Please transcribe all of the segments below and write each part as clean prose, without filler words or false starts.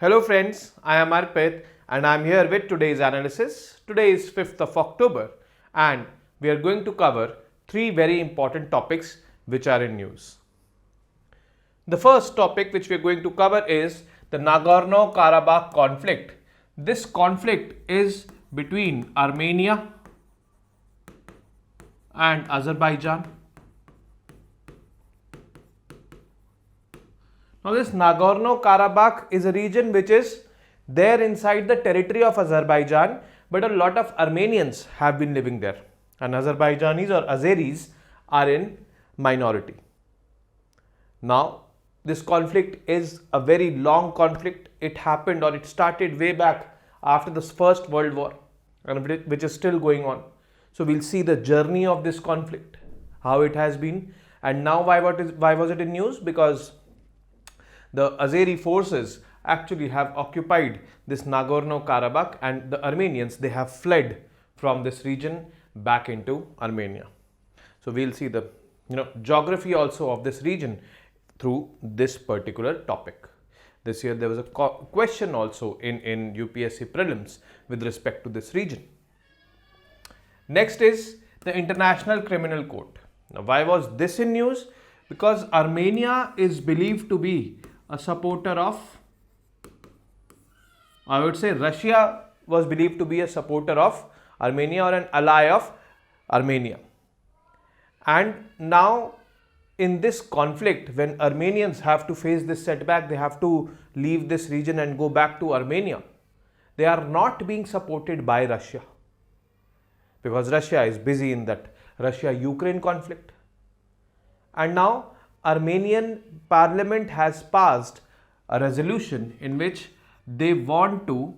Hello friends, I am Arpit and I am here with today's analysis. Today is 5th of October and we are going to cover three very important topics which are in news. The first topic which we are going to cover is the Nagorno-Karabakh conflict. This conflict is between Armenia and Azerbaijan. Now this Nagorno-Karabakh is a region which is there inside the territory of Azerbaijan, but a lot of Armenians have been living there and Azerbaijanis or Azeris are in minority. Now this conflict is a very long conflict. It happened or it started way back after the First World War and which is still going on. So we'll see the journey of this conflict, how it has been, and now why was it in news? Because the Azeri forces actually have occupied this Nagorno-Karabakh and the Armenians, they have fled from this region back into Armenia. So we'll see the geography also of this region through this particular topic. This year there was a question also in UPSC prelims with respect to this region. Next is the International Criminal Court. Now why was this in news? Because Armenia is believed to be a supporter of, I would say Russia was believed to be a supporter of Armenia or an ally of Armenia. And now in this conflict, when Armenians have to face this setback, they have to leave this region and go back to Armenia. They are not being supported by Russia because Russia is busy in that Russia-Ukraine conflict. And now Armenian parliament has passed a resolution in which they want to,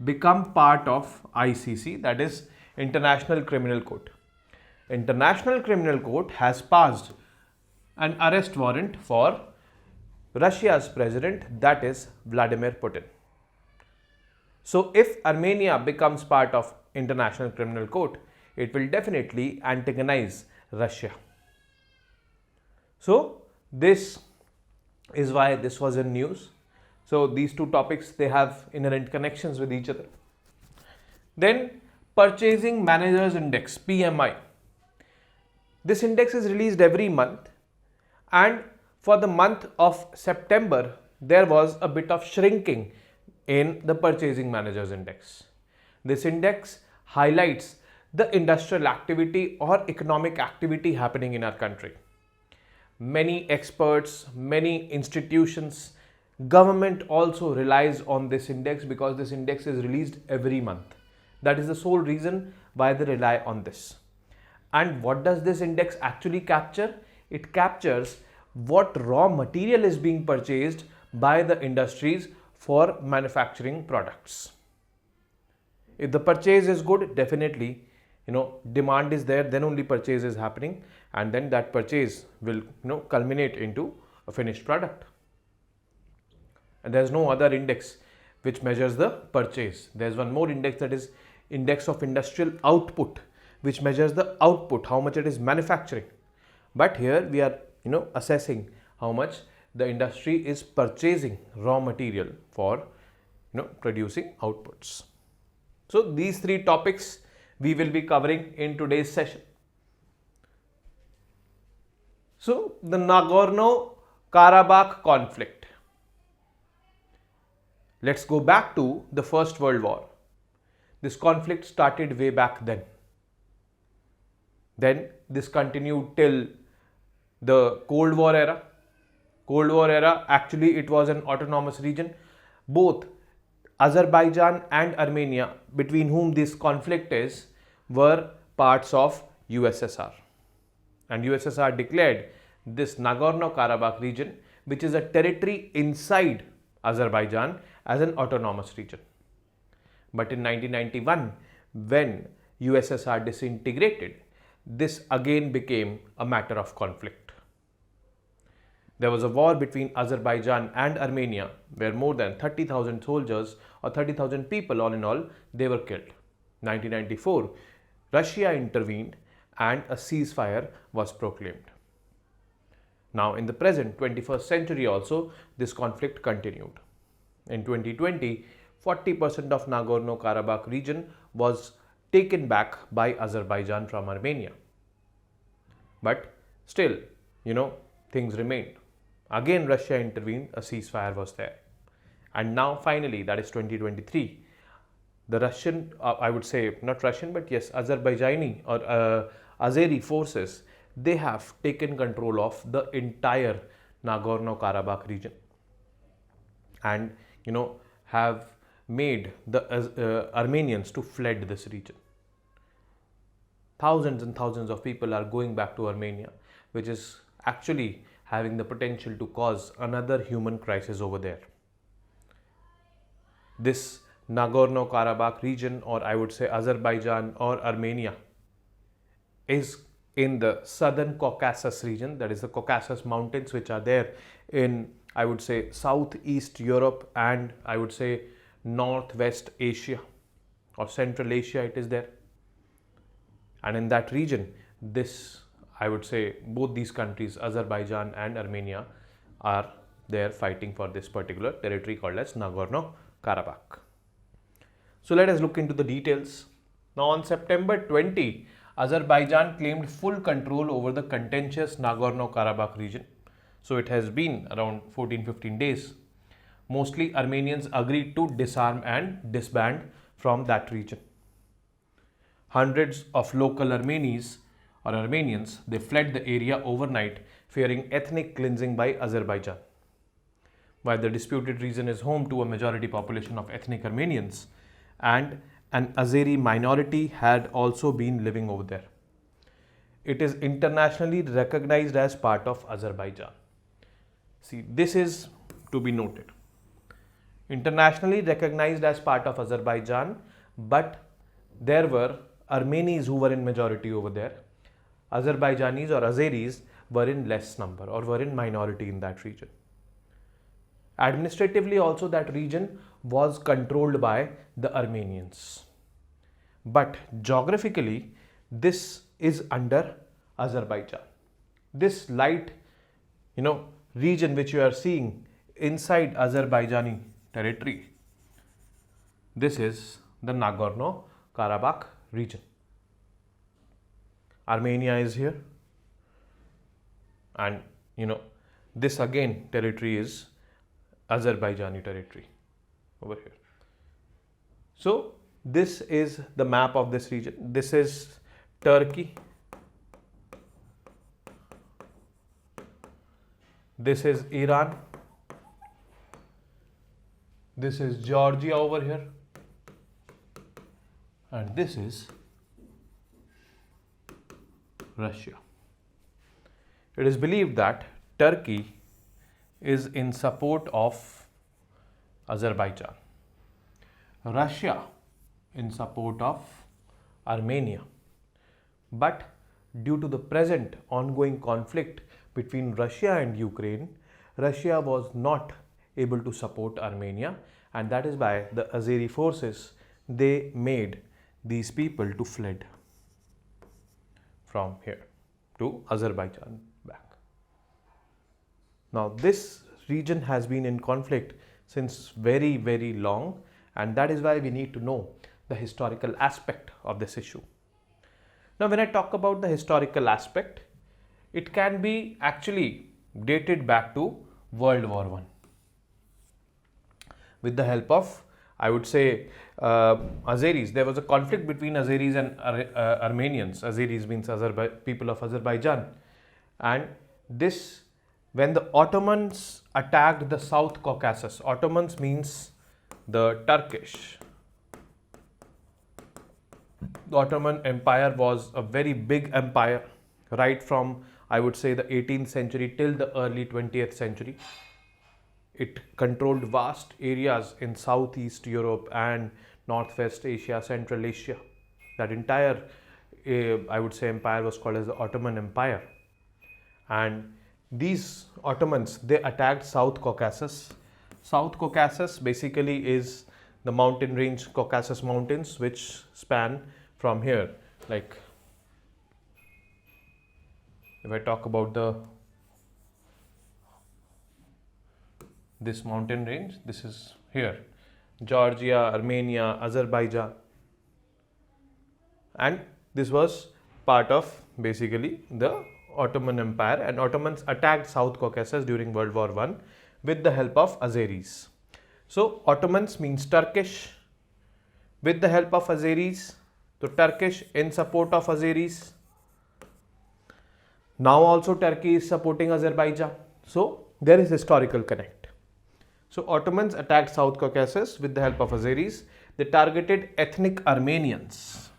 become part of ICC, that is International Criminal Court. International Criminal Court has passed an arrest warrant for Russia's president, that is Vladimir Putin. So if Armenia becomes part of International Criminal Court, it will definitely antagonize Russia. So this is why this was in news. So these two topics, they have inherent connections with each other. Then Purchasing Managers Index, PMI. This index is released every month and for the month of September, there was a bit of shrinking in the Purchasing Managers Index. This index highlights the industrial activity or economic activity happening in our country. Many experts, many institutions, government also relies on this index because this index is released every month. That is the sole reason why they rely on this. And what does this index actually capture? It captures what raw material is being purchased by the industries for manufacturing products. If the purchase is good, definitely demand is there, then only purchase is happening and then that purchase will culminate into a finished product. And there is no other index which measures the purchase. There is one more index, that is Index of Industrial Output, which measures the output, how much it is manufacturing. But here we are assessing how much the industry is purchasing raw material for producing outputs. So these three topics we will be covering in today's session. So the Nagorno-Karabakh conflict. Let's go back to the First World War. This conflict started way back then. Then this continued till the Cold War era. Cold War era, actually it was an autonomous region. Both Azerbaijan and Armenia, between whom this conflict is, were parts of USSR. And USSR declared this Nagorno-Karabakh region, which is a territory inside Azerbaijan, as an autonomous region. But in 1991, when USSR disintegrated, this again became a matter of conflict. There was a war between Azerbaijan and Armenia where more than 30,000 soldiers or 30,000 people all in all, they were killed. 1994, Russia intervened and a ceasefire was proclaimed. Now in the present 21st century also, this conflict continued. in 2020, 40% of Nagorno-Karabakh region was taken back by Azerbaijan from Armenia. But still, things remained. Again, Russia intervened, a ceasefire was there. And now finally, that is 2023, the Russian, I would say not Russian, but yes, Azerbaijani or Azeri forces, they have taken control of the entire Nagorno-Karabakh region and have made the Armenians to fled this region. Thousands and thousands of people are going back to Armenia, which is actually having the potential to cause another human crisis over there. This Nagorno-Karabakh region, or I would say Azerbaijan or Armenia, is in the southern Caucasus region, that is the Caucasus mountains, which are there in, I would say, Southeast Europe and I would say Northwest Asia or Central Asia, it is there. And in that region, this, I would say, both these countries, Azerbaijan and Armenia, are there fighting for this particular territory called as Nagorno-Karabakh. So let us look into the details. Now on September 20, Azerbaijan claimed full control over the contentious Nagorno-Karabakh region. So it has been around 14-15 days. Mostly Armenians agreed to disarm and disband from that region. Hundreds of local Armenians, they fled the area overnight, fearing ethnic cleansing by Azerbaijan. While the disputed region is home to a majority population of ethnic Armenians, and an Azeri minority had also been living over there. It is internationally recognized as part of Azerbaijan. See, this is to be noted. Internationally recognized as part of Azerbaijan, but there were Armenians who were in majority over there. Azerbaijanis or Azeris were in less number or were in minority in that region. Administratively also that region was controlled by the Armenians. But geographically, this is under Azerbaijan. This light, region which you are seeing inside Azerbaijani territory, this is the Nagorno-Karabakh region. Armenia is here, and this again territory is Azerbaijani territory over here. So this is the map of this region. This is Turkey. This is Iran. This is Georgia over here. And this is Russia. It is believed that Turkey is in support of Azerbaijan. Russia in support of Armenia. But due to the present ongoing conflict between Russia and Ukraine, Russia was not able to support Armenia, and that is why the Azeri forces, they made these people to fled from here to Azerbaijan back. Now this region has been in conflict since very, very long, and that is why we need to know the historical aspect of this issue. Now when I talk about the historical aspect, it can be actually dated back to World War I. With the help of, I would say, Azeris. There was a conflict between Azeris and Armenians. Azeris means people of Azerbaijan. And this, when the Ottomans attacked the South Caucasus, Ottomans means the Turkish. The Ottoman Empire was a very big empire, right from, I would say, the 18th century till the early 20th century. It controlled vast areas in Southeast Europe and Northwest Asia, Central Asia. That entire, I would say, empire was called as the Ottoman Empire. And these Ottomans, they attacked South Caucasus. South Caucasus basically is the mountain range, Caucasus Mountains, which span from here. Like, if I talk about the this mountain range, this is here, Georgia, Armenia, Azerbaijan, and this was part of basically the Ottoman Empire, and Ottomans attacked South Caucasus during World War I with the help of Azeris. So Ottomans means Turkish with the help of Azeris, so Turkish in support of Azeris. Now also Turkey is supporting Azerbaijan, so there is historical connect. So Ottomans attacked South Caucasus with the help of Azeris. They targeted ethnic Armenians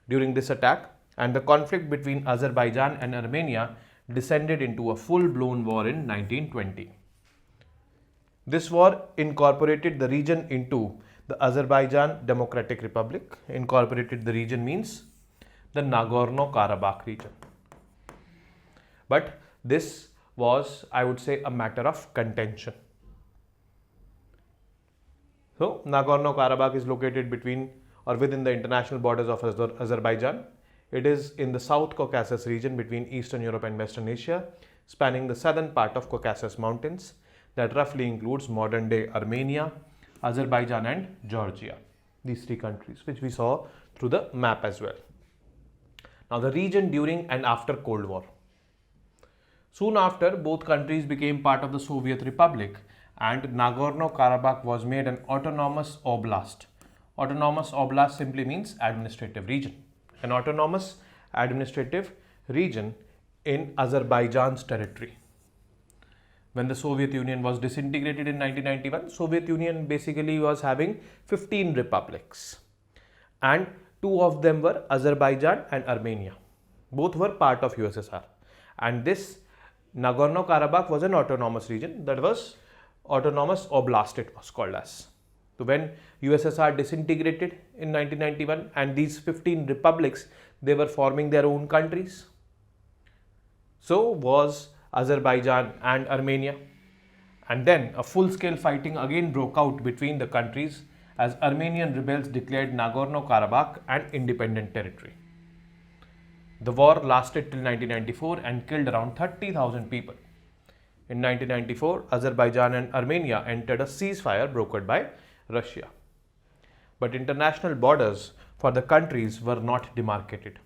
during this attack, and the conflict between Azerbaijan and Armenia descended into a full-blown war in 1920. This war incorporated the region into the Azerbaijan Democratic Republic. Incorporated the region means the Nagorno-Karabakh region. But this was, I would say, a matter of contention. So Nagorno-Karabakh is located between or within the international borders of Azerbaijan. It is in the South Caucasus region between Eastern Europe and Western Asia, spanning the southern part of Caucasus Mountains that roughly includes modern-day Armenia, Azerbaijan and Georgia. These three countries, which we saw through the map as well. Now the region during and after Cold War. Soon after, both countries became part of the Soviet Republic, and Nagorno-Karabakh was made an autonomous oblast. Autonomous oblast simply means administrative region. An autonomous administrative region in Azerbaijan's territory. When the Soviet Union was disintegrated in 1991, Soviet Union basically was having 15 republics, and two of them were Azerbaijan and Armenia. Both were part of USSR, and this Nagorno-Karabakh was an autonomous region, that was autonomous oblast it was called as. So when USSR disintegrated in 1991 and these 15 republics, they were forming their own countries. So was Azerbaijan and Armenia, and then a full-scale fighting again broke out between the countries as Armenian rebels declared Nagorno-Karabakh an independent territory. The war lasted till 1994 and killed around 30,000 people. In 1994, Azerbaijan and Armenia entered a ceasefire brokered by Russia. But international borders for the countries were not demarcated.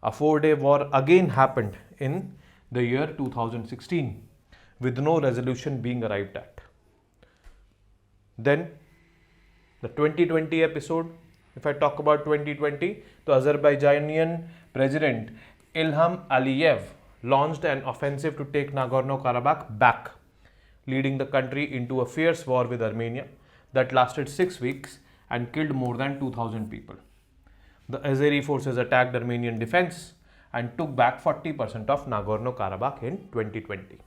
A 4-day war again happened in the year 2016 with no resolution being arrived at. Then the 2020 episode, if I talk about 2020, the Azerbaijani President Ilham Aliyev launched an offensive to take Nagorno-Karabakh back, leading the country into a fierce war with Armenia that lasted 6 weeks and killed more than 2,000 people. The Azeri forces attacked Armenian defense and took back 40% of Nagorno-Karabakh in 2020.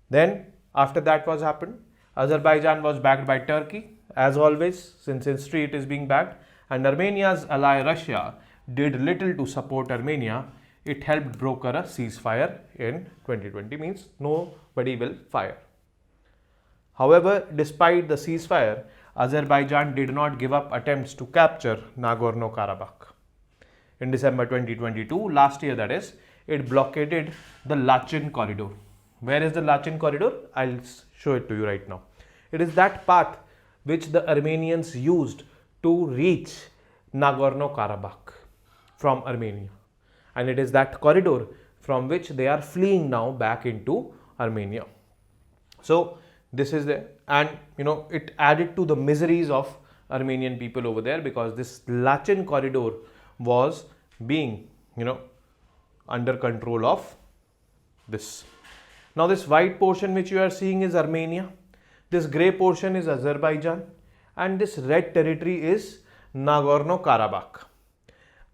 Then, after that was happened, Azerbaijan was backed by Turkey, as always, since history it is being backed, and Armenia's ally Russia did little to support Armenia. It helped broker a ceasefire in 2020, means nobody will fire. However, despite the ceasefire, Azerbaijan did not give up attempts to capture Nagorno-Karabakh. In December 2022, last year that is, it blockaded the Lachin corridor. Where is the Lachin corridor? I'll show it to you right now. It is that path which the Armenians used to reach Nagorno-Karabakh from Armenia. And it is that corridor from which they are fleeing now back into Armenia. So this is the, and it added to the miseries of Armenian people over there, because this Lachin corridor was being under control of this. Now this white portion which you are seeing is Armenia, this grey portion is Azerbaijan, and this red territory is Nagorno-Karabakh.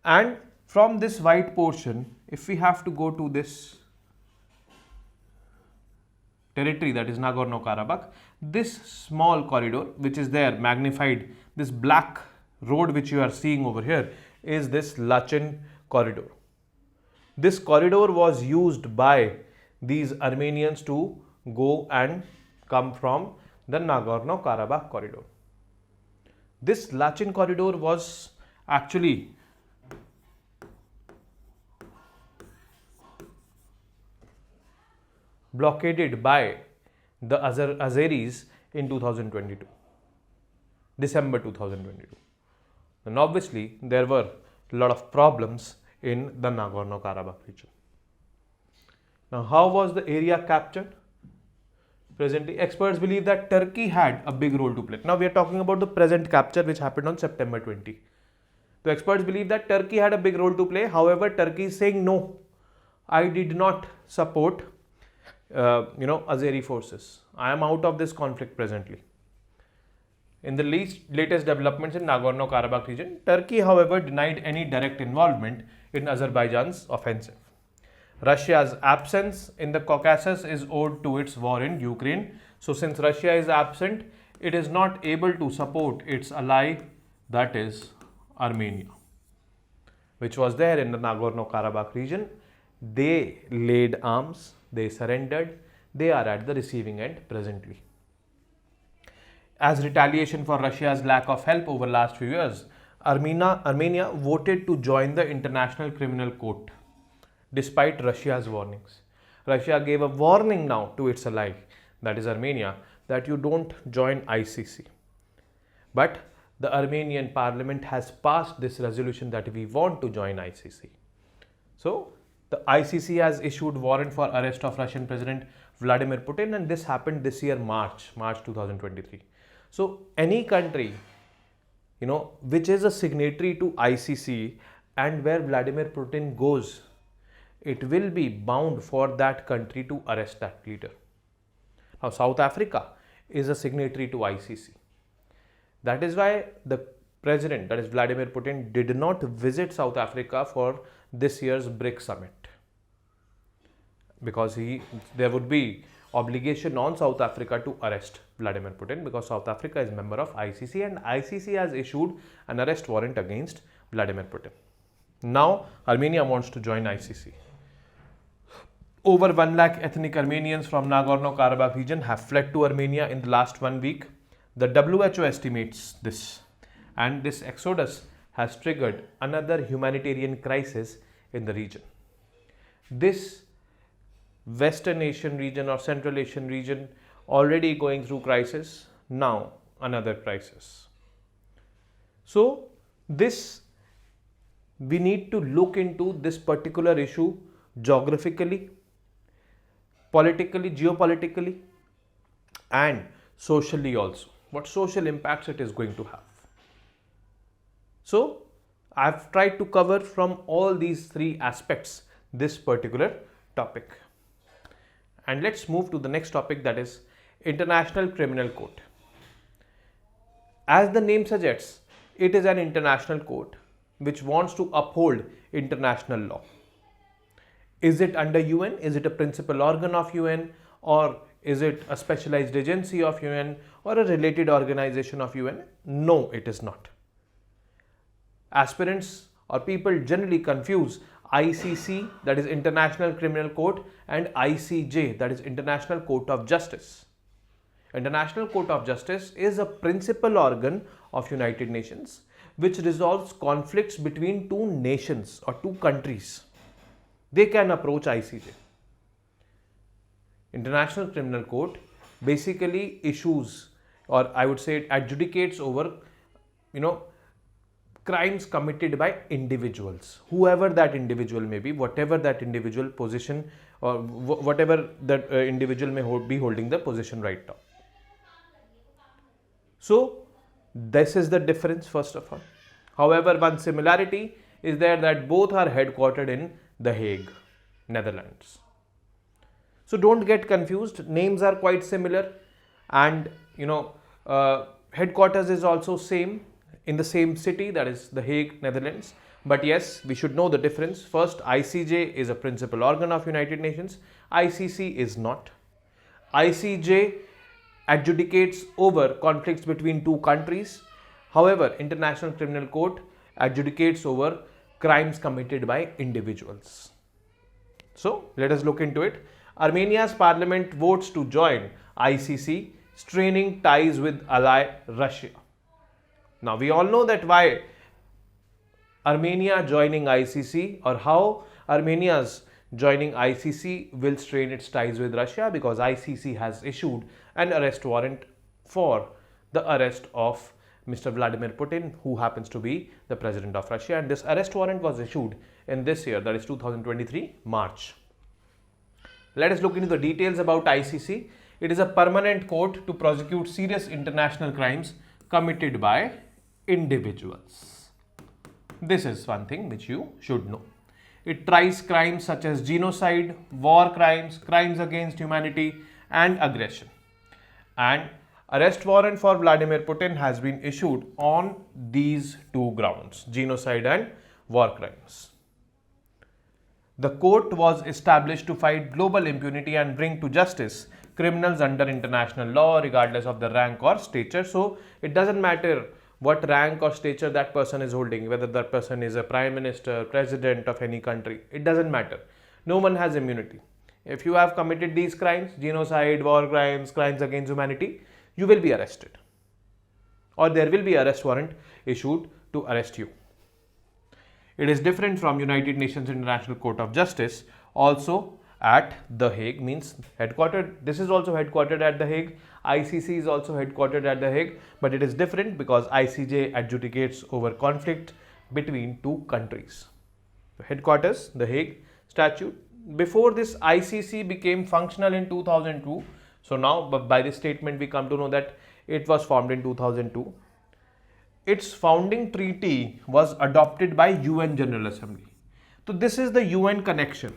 And from this white portion, if we have to go to this territory, that is Nagorno-Karabakh, this small corridor which is there magnified, this black road which you are seeing over here is this Lachin corridor. This corridor was used by these Armenians to go and come from the Nagorno-Karabakh corridor. This Lachin corridor was actually blockaded by the Azeris in 2022, December 2022. And obviously, there were a lot of problems in the Nagorno-Karabakh region. Now, how was the area captured? Presently, experts believe that Turkey had a big role to play. Now, we are talking about the present capture which happened on September 20. The experts believe that Turkey had a big role to play. However, Turkey is saying no, I did not support Azeri forces. I am out of this conflict presently. In the latest developments in Nagorno-Karabakh region, Turkey, however, denied any direct involvement in Azerbaijan's offensive. Russia's absence in the Caucasus is owed to its war in Ukraine. So, since Russia is absent, it is not able to support its ally, that is Armenia, which was there in the Nagorno-Karabakh region. They laid arms, they surrendered, they are at the receiving end presently. As retaliation for Russia's lack of help over the last few years, Armenia voted to join the International Criminal Court despite Russia's warnings. Russia gave a warning now to its ally, that is Armenia, that you don't join ICC. But the Armenian parliament has passed this resolution that we want to join ICC. So, the ICC has issued warrant for arrest of Russian President Vladimir Putin, and this happened this year, March 2023. So, any country, which is a signatory to ICC and where Vladimir Putin goes, it will be bound for that country to arrest that leader. Now, South Africa is a signatory to ICC. That is why the president, that is Vladimir Putin, did not visit South Africa for this year's BRICS summit, because there would be obligation on South Africa to arrest Vladimir Putin, because South Africa is a member of ICC and ICC has issued an arrest warrant against Vladimir Putin. Now, Armenia wants to join ICC. Over 1 lakh ethnic Armenians from Nagorno-Karabakh region have fled to Armenia in the last 1 week. The WHO estimates this, and this exodus has triggered another humanitarian crisis in the region. This Western Asian region or Central Asian region already going through crisis, now another crisis. So, we need to look into this particular issue geographically, politically, geopolitically, and socially also. What social impacts it is going to have. So, I've tried to cover from all these 3 aspects this particular topic. And let's move to the next topic, that is International Criminal Court. As the name suggests, it is an international court which wants to uphold international law. Is it under UN? Is it a principal organ of UN? Or is it a specialized agency of UN or a related organization of UN? No, it is not. Aspirants or people generally confuse ICC, that is International Criminal Court, and ICJ, that is International Court of Justice. International Court of Justice is a principal organ of United Nations which resolves conflicts between 2 nations or 2 countries. They can approach ICJ. International Criminal Court basically issues, or I would say it adjudicates over, crimes committed by individuals, whoever that individual may be, whatever that individual position or whatever that individual may be holding the position right now. So, this is the difference first of all. However, one similarity is there, that both are headquartered in The Hague, Netherlands. So, don't get confused, names are quite similar, and headquarters is also same in the same city, that is The Hague, Netherlands. But yes, we should know the difference. First, ICJ is a principal organ of United Nations. ICC is not. ICJ adjudicates over conflicts between 2 countries. However, International Criminal Court adjudicates over crimes committed by individuals. So, let us look into it. Armenia's parliament votes to join ICC, straining ties with ally Russia. Now, we all know that why Armenia joining ICC, or how Armenia's joining ICC will strain its ties with Russia because ICC has issued an arrest warrant for the arrest of Mr. Vladimir Putin, who happens to be the president of Russia, and this arrest warrant was issued in this year, that is 2023 March. Let us look into the details about ICC. It is a permanent court to prosecute serious international crimes committed by individuals. This is one thing which you should know. It tries crimes such as genocide, war crimes, crimes against humanity and aggression. And arrest warrant for Vladimir Putin has been issued on these two grounds, genocide and war crimes. The court was established to fight global impunity and bring to justice criminals under international law regardless of the rank or stature. So it doesn't matter what rank or stature that person is holding, whether that person is a prime minister, president of any country, it doesn't matter. No one has immunity. If you have committed these crimes, genocide, war crimes, crimes against humanity, you will be arrested, or there will be arrest warrant issued to arrest you. It is different from United Nations International Court of Justice, also at The Hague, means headquartered. This is also headquartered at The Hague. ICC is also headquartered at The Hague, but it is different because ICJ adjudicates over conflict between two countries. The headquarters, The Hague statute. Before this, ICC became functional in 2002. So now, by this statement, we come to know that it was formed in 2002. Its founding treaty was adopted by UN General Assembly. So this is the UN connection.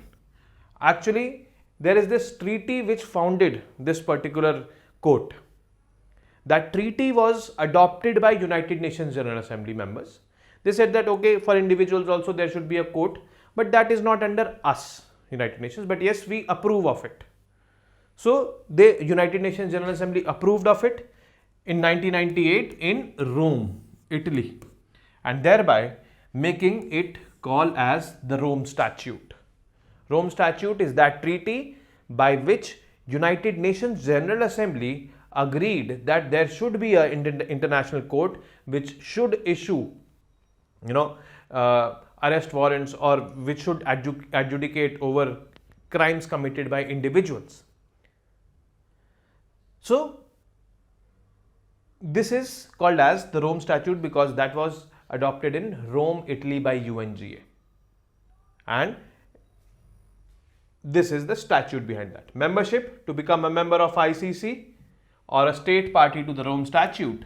Actually, there is this treaty which founded this particular court. That treaty was adopted by United Nations General Assembly members. They said that okay, for individuals also there should be a court, but that is not under us, United Nations, but yes, we approve of it. So the United Nations General Assembly approved of it in 1998 in Rome, Italy, and thereby making it called as the Rome Statute. Rome Statute is that treaty by which United Nations General Assembly agreed that there should be an international court which should issue, arrest warrants, or which should adjudicate over crimes committed by individuals. So this is called as the Rome Statute because that was adopted in Rome, Italy by UNGA, and this is the statute behind that. Membership: to become a member of ICC or a state party to the Rome Statute,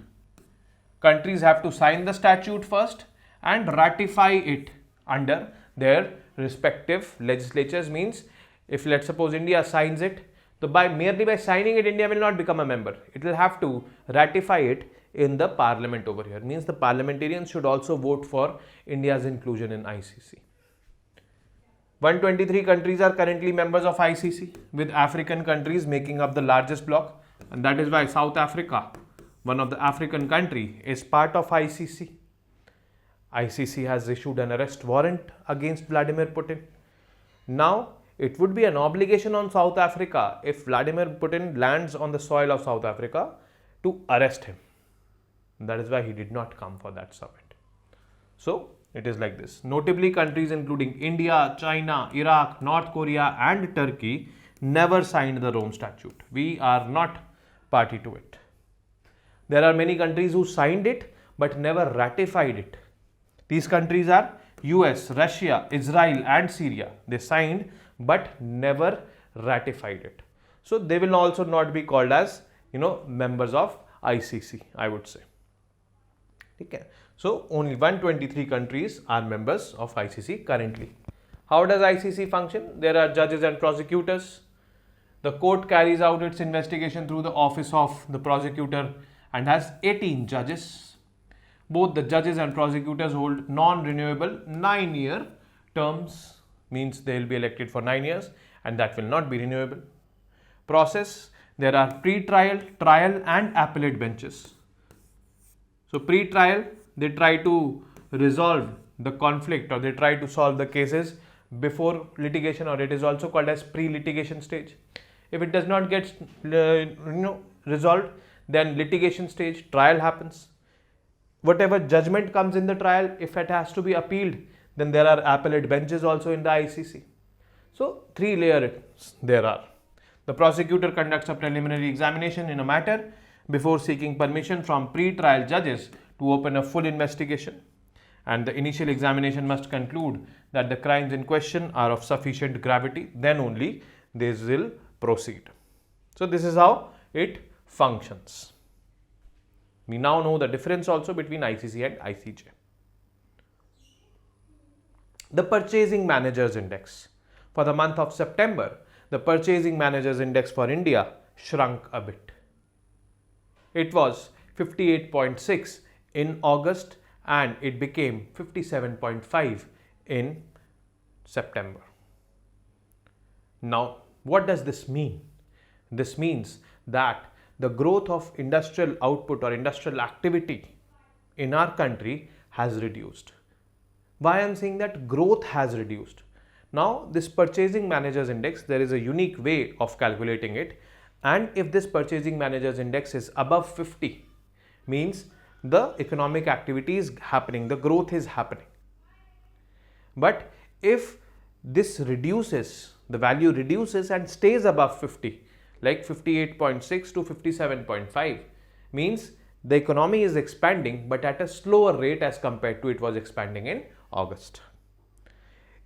countries have to sign the statute first and ratify it under their respective legislatures. Means if let's suppose India signs it, so merely by signing it, India will not become a member. It will have to ratify it in the parliament over here. Means the parliamentarians should also vote for India's inclusion in ICC. 123 countries are currently members of ICC, with African countries making up the largest bloc, and that is why South Africa, one of the African country, is part of ICC. ICC has issued an arrest warrant against Vladimir Putin. Now, it would be an obligation on South Africa, if Vladimir Putin lands on the soil of South Africa, to arrest him. That is why he did not come for that summit. So, it is like this. Notably, countries including India, China, Iraq, North Korea and Turkey never signed the Rome Statute. We are not party to it. There are many countries who signed it but never ratified it. These countries are US, Russia, Israel and Syria. They signed but never ratified it. So they will also not be called as members of ICC, I would say. Okay. So only 123 countries are members of ICC currently. How does ICC function? There are judges and prosecutors. The court carries out its investigation through the office of the prosecutor and has 18 judges. Both the judges and prosecutors hold non-renewable 9-year terms, means they will be elected for 9 years and that will not be renewable. Process: there are pre-trial, trial and appellate benches. So pre-trial, they try to resolve the conflict or they try to solve the cases before litigation, or it is also called as pre-litigation stage. If it does not get resolved, then litigation stage, trial happens. Whatever judgment comes in the trial, if it has to be appealed, then there are appellate benches also in the ICC. So 3 layers there are. The prosecutor conducts a preliminary examination in a matter before seeking permission from pre-trial judges to open a full investigation, and the initial examination must conclude that the crimes in question are of sufficient gravity, then only they will proceed. So this is how it functions. We now know the difference also between ICC and ICJ. The Purchasing Managers Index. For the month of September, the Purchasing Managers Index for India shrunk a bit. It was 58.6 in August and it became 57.5 in September. Now, what does this mean? This means that the growth of industrial output or industrial activity in our country has reduced. Why I am saying that growth has reduced? Now, this Purchasing Managers Index, there is a unique way of calculating it, and if this Purchasing Managers Index is above 50, means the economic activity is happening, the growth is happening. But if this reduces, the value reduces and stays above 50, like 58.6 to 57.5, means the economy is expanding but at a slower rate as compared to it was expanding in August.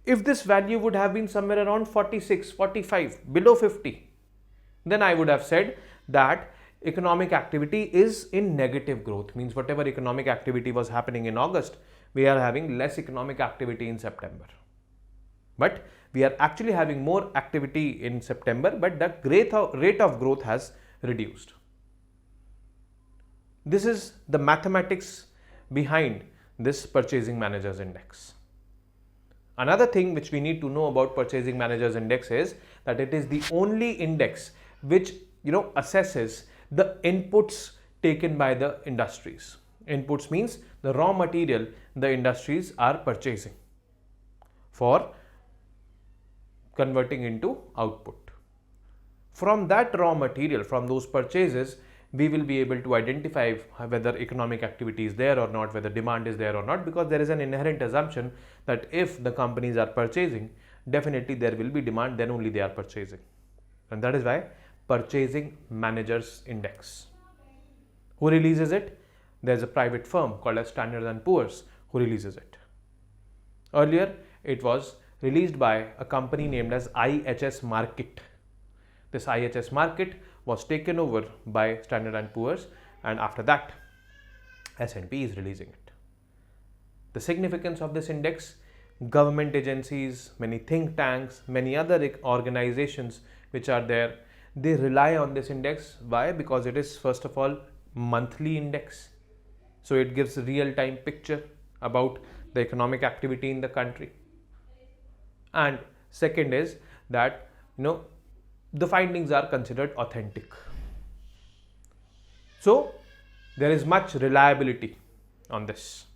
If this value would have been somewhere around 46, 45, below 50, then I would have said that economic activity is in negative growth, means whatever economic activity was happening in August, we are having less economic activity in September. But we are actually having more activity in September, but the rate of growth has reduced. This is the mathematics behind this Purchasing Managers Index. Another thing which we need to know about Purchasing Managers Index is that it is the only index which assesses the inputs taken by the industries. Inputs means the raw material the industries are purchasing for converting into output. From that raw material, from those purchases, we will be able to identify whether economic activity is there or not, whether demand is there or not, because there is an inherent assumption that if the companies are purchasing, definitely there will be demand, then only they are purchasing. And that is why Purchasing Managers Index. Who releases it? There is a private firm called as Standard & Poor's who releases it. Earlier, it was released by a company named as IHS Markit. This IHS Markit was taken over by Standard & Poor's, and after that, S&P is releasing it. The significance of this index: government agencies, many think tanks, many other organizations which are there, they rely on this index. Why? Because it is, first of all, monthly index. So it gives a real-time picture about the economic activity in the country. And second is that the findings are considered authentic. So there is much reliability on this.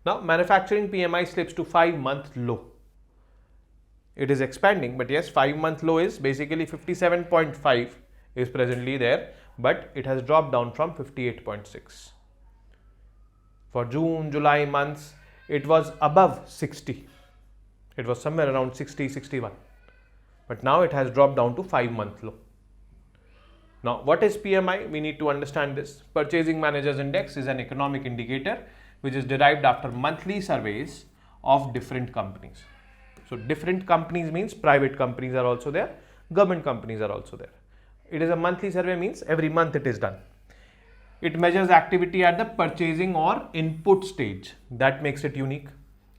Now, manufacturing PMI slips to 5-month low. It is expanding, but yes, 5-month low is basically 57.5 is presently there, but it has dropped down from 58.6. For June, July months, it was above 60. It was somewhere around 60, 61. But now it has dropped down to 5-month low. Now, what is PMI? We need to understand this. Purchasing Managers Index is an economic indicator which is derived after monthly surveys of different companies. So, different companies means private companies are also there, government companies are also there. It is a monthly survey, means every month it is done. It measures activity at the purchasing or input stage. That makes it unique.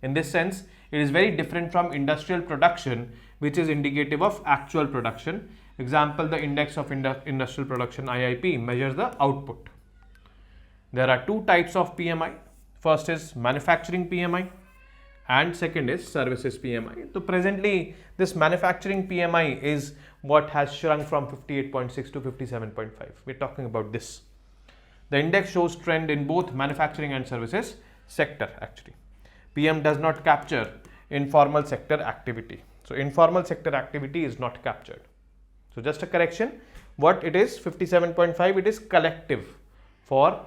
In this sense, it is very different from industrial production, which is indicative of actual production. Example, the index of industrial production, IIP, measures the output. There are two types of PMI. First is manufacturing PMI and second is services PMI. So presently this manufacturing PMI is what has shrunk from 58.6 to 57.5. We're talking about this. The index shows trend in both manufacturing and services sector actually. PM does not capture informal sector activity. So informal sector activity is not captured. So just a correction, what it is 57.5, it is collective for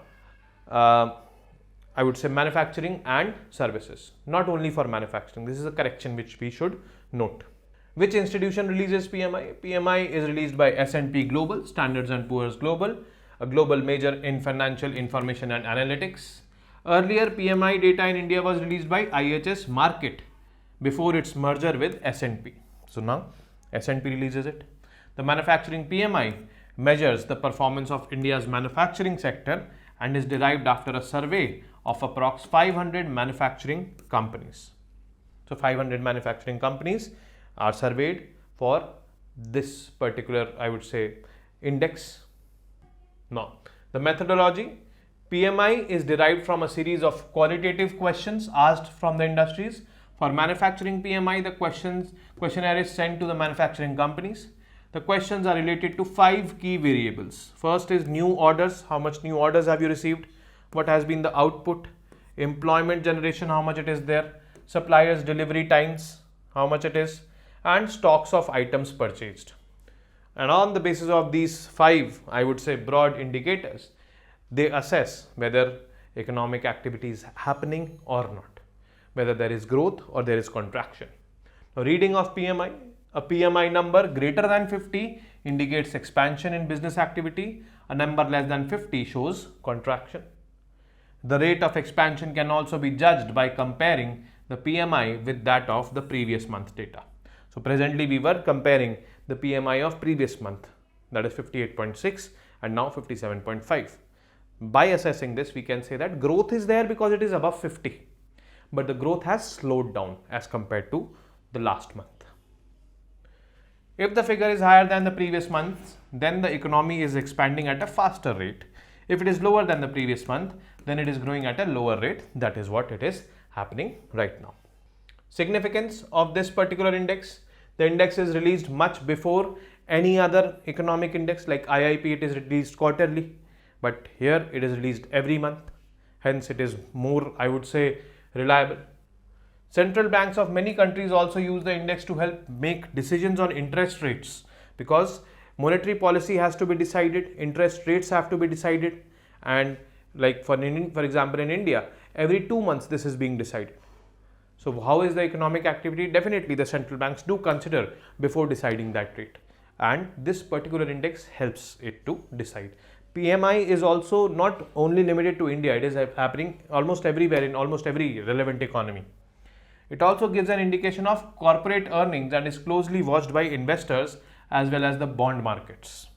I would say manufacturing and services, not only for manufacturing. This is a correction which we should note. Which institution releases PMI? PMI is released by S&P Global, Standards and Poor's Global, a global major in financial information and analytics. Earlier, PMI data in India was released by IHS Markit before its merger with S&P. So now S&P releases it. The manufacturing PMI measures the performance of India's manufacturing sector and is derived after a survey of approx 500 manufacturing companies. So 500 manufacturing companies are surveyed for this particular, I would say, index. Now, the methodology, PMI is derived from a series of qualitative questions asked from the industries. For manufacturing PMI, the questionnaire is sent to the manufacturing companies. The questions are related to 5 key variables. First is new orders. How much new orders have you received? What has been the output? Employment generation, how much it is there? Suppliers delivery times, how much it is? And stocks of items purchased. And on the basis of these 5, I would say, broad indicators, they assess whether economic activity is happening or not, whether there is growth or there is contraction. Now, reading of PMI, a PMI number greater than 50 indicates expansion in business activity. A number less than 50 shows contraction. The rate of expansion can also be judged by comparing the PMI with that of the previous month data. So presently we were comparing the PMI of previous month, that is 58.6 and now 57.5. By assessing this, we can say that growth is there because it is above 50, but the growth has slowed down as compared to the last month. If the figure is higher than the previous month, then the economy is expanding at a faster rate. If it is lower than the previous month, then it is growing at a lower rate. That is what it is happening right now. Significance of this particular index. The index is released much before any other economic index like IIP. It is released quarterly, but here it is released every month. Hence it is more, I would say, reliable. Central banks of many countries also use the index to help make decisions on interest rates, because monetary policy has to be decided, interest rates have to be decided, and like for example in India, every 2 months this is being decided. So how is the economic activity? Definitely the central banks do consider before deciding that rate, and this particular index helps it to decide. PMI is also not only limited to India, it is happening almost everywhere in almost every relevant economy. It also gives an indication of corporate earnings and is closely watched by investors as well as the bond markets.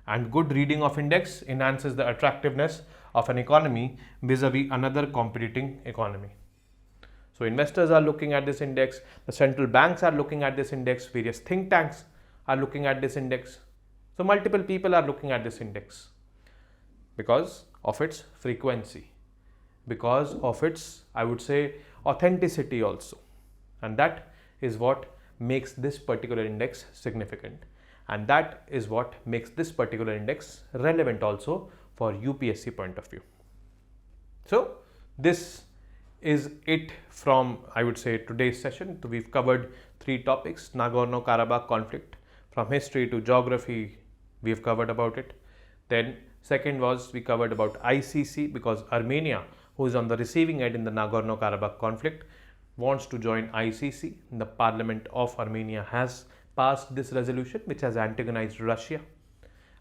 And good reading of index enhances the attractiveness of an economy vis-a-vis another competing economy. So investors are looking at this index, the central banks are looking at this index, various think tanks are looking at this index. So multiple people are looking at this index because of its frequency, because of its, I would say, authenticity also. And that is what makes this particular index significant. And that is what makes this particular index relevant also for UPSC point of view. So this is it from, I would say, today's session. So we've covered 3 topics: Nagorno-Karabakh conflict, from history to geography we've covered about it. Then second was we covered about ICC, because Armenia, who is on the receiving end in the Nagorno-Karabakh conflict, wants to join ICC. The Parliament of Armenia has passed this resolution which has antagonized Russia.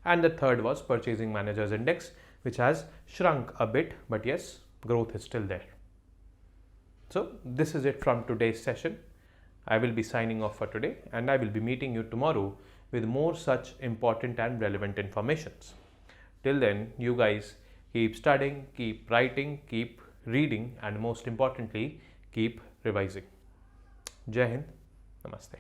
And the third was Purchasing Managers Index, which has shrunk a bit, but yes, growth is still there. So this is it from today's session. I will be signing off for today, and I will be meeting you tomorrow with more such important and relevant informations. Till then, you guys keep studying, keep writing, keep reading, and most importantly, keep revising. Jai Hind. Namaste.